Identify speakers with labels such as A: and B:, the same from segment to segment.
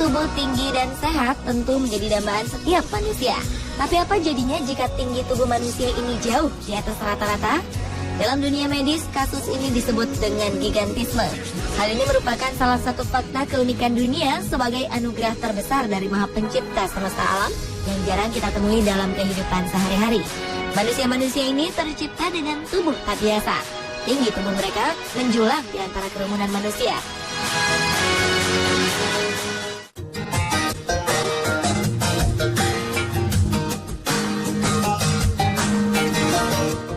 A: tubuh tinggi dan sehat tentu menjadi dambaan setiap manusia. Tapi apa jadinya jika tinggi tubuh manusia ini jauh di atas rata-rata? Dalam dunia medis, kasus ini disebut dengan gigantisme. Hal ini merupakan salah satu fakta keunikan dunia sebagai anugerah terbesar dari Maha Pencipta semesta alam yang jarang kita temui dalam kehidupan sehari-hari. Manusia-manusia ini tercipta dengan tubuh tak biasa. Tinggi tubuh mereka menjulang di antara kerumunan manusia.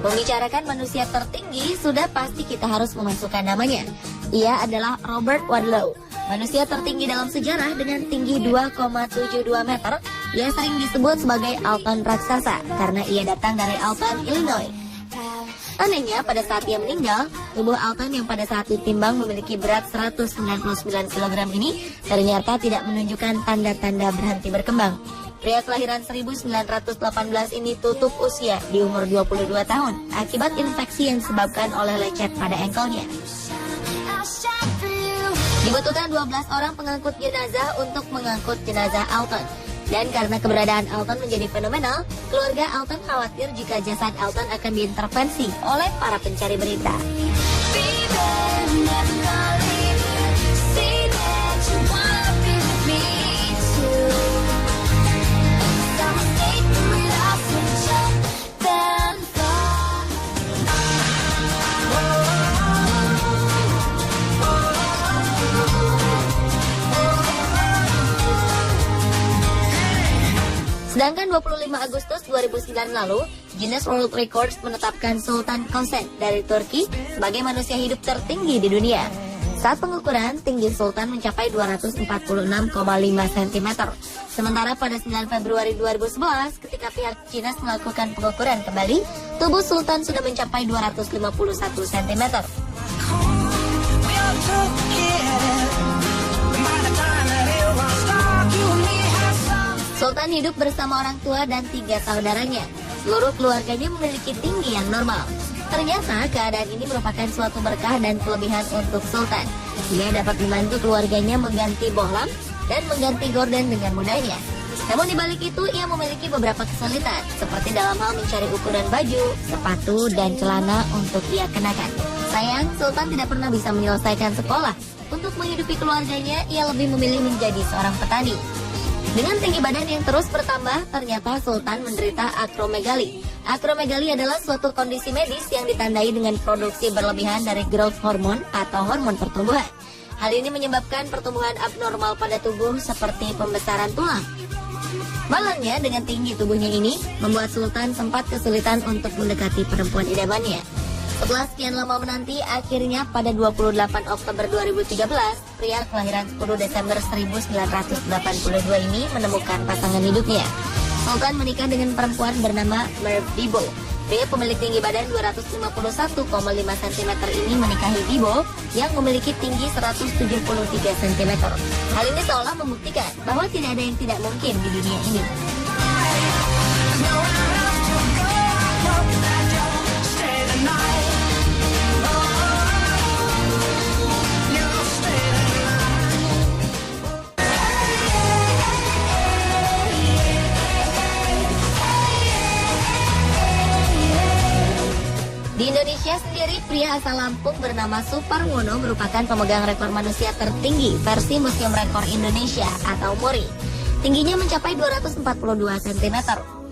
A: Membicarakan manusia tertinggi, sudah pasti kita harus memasukkan namanya. Ia adalah Robert Wadlow, manusia tertinggi dalam sejarah dengan tinggi 2,72 meter. Ia sering disebut sebagai Alton raksasa karena ia datang dari Alton, Illinois. Anehnya, pada saat ia meninggal, tubuh Alton yang pada saat ditimbang memiliki berat 199 kg ini ternyata tidak menunjukkan tanda-tanda berhenti berkembang. Pria kelahiran 1918 ini tutup usia di umur 22 tahun akibat infeksi yang disebabkan oleh lecet pada engkelnya. Dibutuhkan 12 orang pengangkut jenazah untuk mengangkut jenazah Alton. Dan karena keberadaan Alton menjadi fenomenal, keluarga Alton khawatir jika jasad Alton akan diintervensi oleh para pencari berita. Sedangkan 25 Agustus 2009 lalu, Guinness World Records menetapkan Sultan Kösen dari Turki sebagai manusia hidup tertinggi di dunia. Saat pengukuran, tinggi Sultan mencapai 246,5 cm. Sementara pada 9 Februari 2011, ketika pihak Guinness melakukan pengukuran kembali, tubuh Sultan sudah mencapai 251 cm. Sultan hidup bersama orang tua dan 3 saudaranya. Seluruh keluarganya memiliki tinggi yang normal. Ternyata keadaan ini merupakan suatu berkah dan kelebihan untuk Sultan. Dia dapat membantu keluarganya mengganti bohlam dan mengganti gorden dengan mudahnya. Namun di balik itu ia memiliki beberapa kesulitan, seperti dalam hal mencari ukuran baju, sepatu, dan celana untuk ia kenakan. Sayang, Sultan tidak pernah bisa menyelesaikan sekolah. Untuk menghidupi keluarganya, ia lebih memilih menjadi seorang petani. Dengan tinggi badan yang terus bertambah, ternyata Sultan menderita akromegali. Akromegali adalah suatu kondisi medis yang ditandai dengan produksi berlebihan dari growth hormone atau hormon pertumbuhan. Hal ini menyebabkan pertumbuhan abnormal pada tubuh seperti pembesaran tulang. Malangnya, dengan tinggi tubuhnya ini, membuat Sultan sempat kesulitan untuk mendekati perempuan idamannya. Setelah sekian lama menanti, akhirnya pada 28 Oktober 2013, pria kelahiran 10 Desember 1982 ini menemukan pasangan hidupnya. Sultan menikah dengan perempuan bernama Merv Dibo. Pria pemilik tinggi badan 251,5 cm ini menikahi Dibo yang memiliki tinggi 173 cm. Hal ini seolah membuktikan bahwa tidak ada yang tidak mungkin di dunia ini. Di Indonesia sendiri, pria asal Lampung bernama Suparwono merupakan pemegang rekor manusia tertinggi versi Museum Rekor Indonesia atau MURI. Tingginya mencapai 242 cm.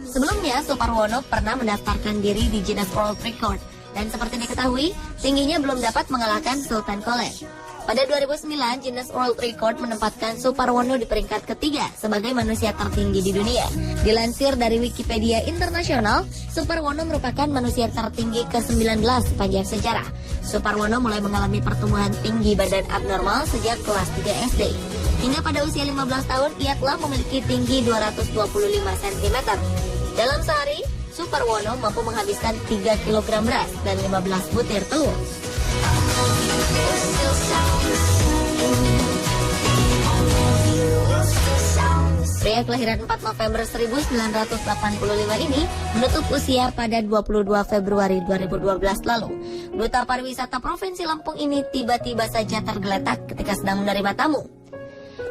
A: Sebelumnya, Suparwono pernah mendaftarkan diri di Guinness World Record dan seperti diketahui, tingginya belum dapat mengalahkan Sultan Kösen. Pada 2009, Guinness World Record menempatkan Suparwono di peringkat ketiga sebagai manusia tertinggi di dunia. Dilansir dari Wikipedia Internasional, Suparwono merupakan manusia tertinggi ke-19 sepanjang sejarah. Suparwono mulai mengalami pertumbuhan tinggi badan abnormal sejak kelas 3 SD. Hingga pada usia 15 tahun, ia telah memiliki tinggi 225 cm. Dalam sehari, Suparwono mampu menghabiskan 3 kg beras dan 15 butir telur. Pria kelahiran 4 November 1985 ini menutup usia pada 22 Februari 2012 lalu. Duta Pariwisata Provinsi Lampung ini tiba-tiba saja tergeletak ketika sedang menerima tamu.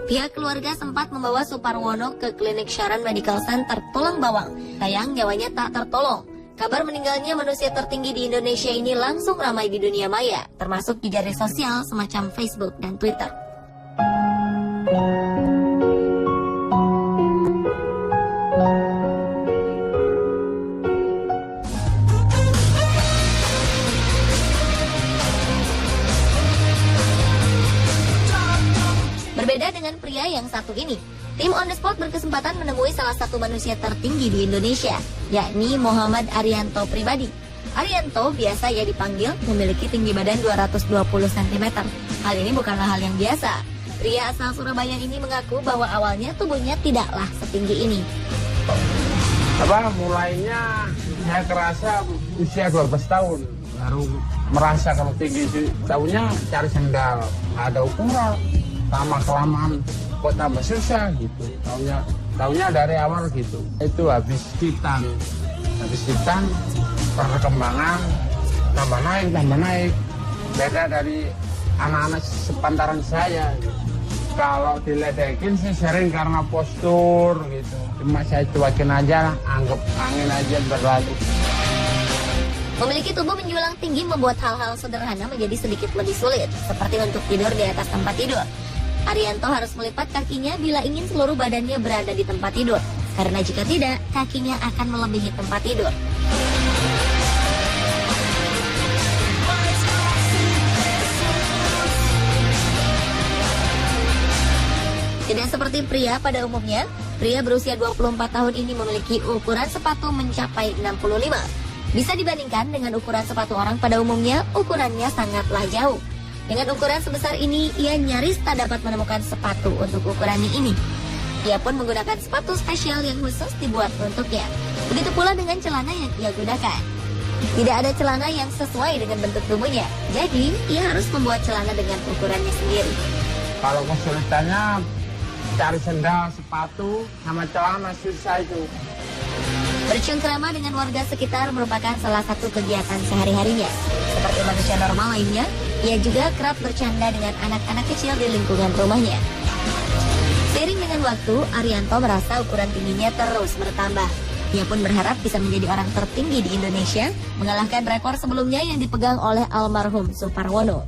A: Pihak keluarga sempat membawa Suparwono ke klinik Sharon Medical Center Tulang Bawang. Sayang nyawanya tak tertolong. Kabar meninggalnya manusia tertinggi di Indonesia ini langsung ramai di dunia maya, termasuk di jaring sosial semacam Facebook dan Twitter. Berbeda dengan pria yang satu ini, tim On The Spot berkesempatan menemui salah satu manusia tertinggi di Indonesia, yakni Muhammad Arianto pribadi. Arianto biasa ia dipanggil memiliki tinggi badan 220 cm. Hal ini bukanlah hal yang biasa. Pria asal Surabaya ini mengaku bahwa awalnya tubuhnya tidaklah setinggi ini.
B: Mulainya saya kerasa usia 12 tahun, baru merasa kalau tinggi. Tahunya cari sendal, ada ukuran. Lama kelamaan kok tambah susah gitu. Taunya dari awal gitu. Itu habis hitam perkembangan tambah naik. Beda dari anak-anak sepantaran saya gitu. Kalau diledekin sih sering karena postur gitu. Cuma saya cuekin aja, anggap angin aja berlalu.
A: Memiliki tubuh menjulang tinggi membuat hal-hal sederhana menjadi sedikit lebih sulit, seperti untuk tidur di atas tempat tidur. Arianto harus melipat kakinya bila ingin seluruh badannya berada di tempat tidur, karena jika tidak, kakinya akan melebihi tempat tidur. Tidak seperti pria pada umumnya, pria berusia 24 tahun ini memiliki ukuran sepatu mencapai 65. Bisa dibandingkan dengan ukuran sepatu orang pada umumnya, ukurannya sangatlah jauh. Dengan ukuran sebesar ini, ia nyaris tak dapat menemukan sepatu untuk ukurannya ini. Ia pun menggunakan sepatu spesial yang khusus dibuat untuknya. Begitu pula dengan celana yang ia gunakan. Tidak ada celana yang sesuai dengan bentuk tubuhnya, jadi ia harus membuat celana dengan ukurannya sendiri.
B: Kalau kesulitannya cari sendal, sepatu, sama celana susah itu.
A: Bercengkrama dengan warga sekitar merupakan salah satu kegiatan sehari-harinya. Seperti manusia normal lainnya, ia juga kerap bercanda dengan anak-anak kecil di lingkungan rumahnya. Seiring dengan waktu, Arianto merasa ukuran tingginya terus bertambah. Ia pun berharap bisa menjadi orang tertinggi di Indonesia, mengalahkan rekor sebelumnya yang dipegang oleh almarhum Suparwono.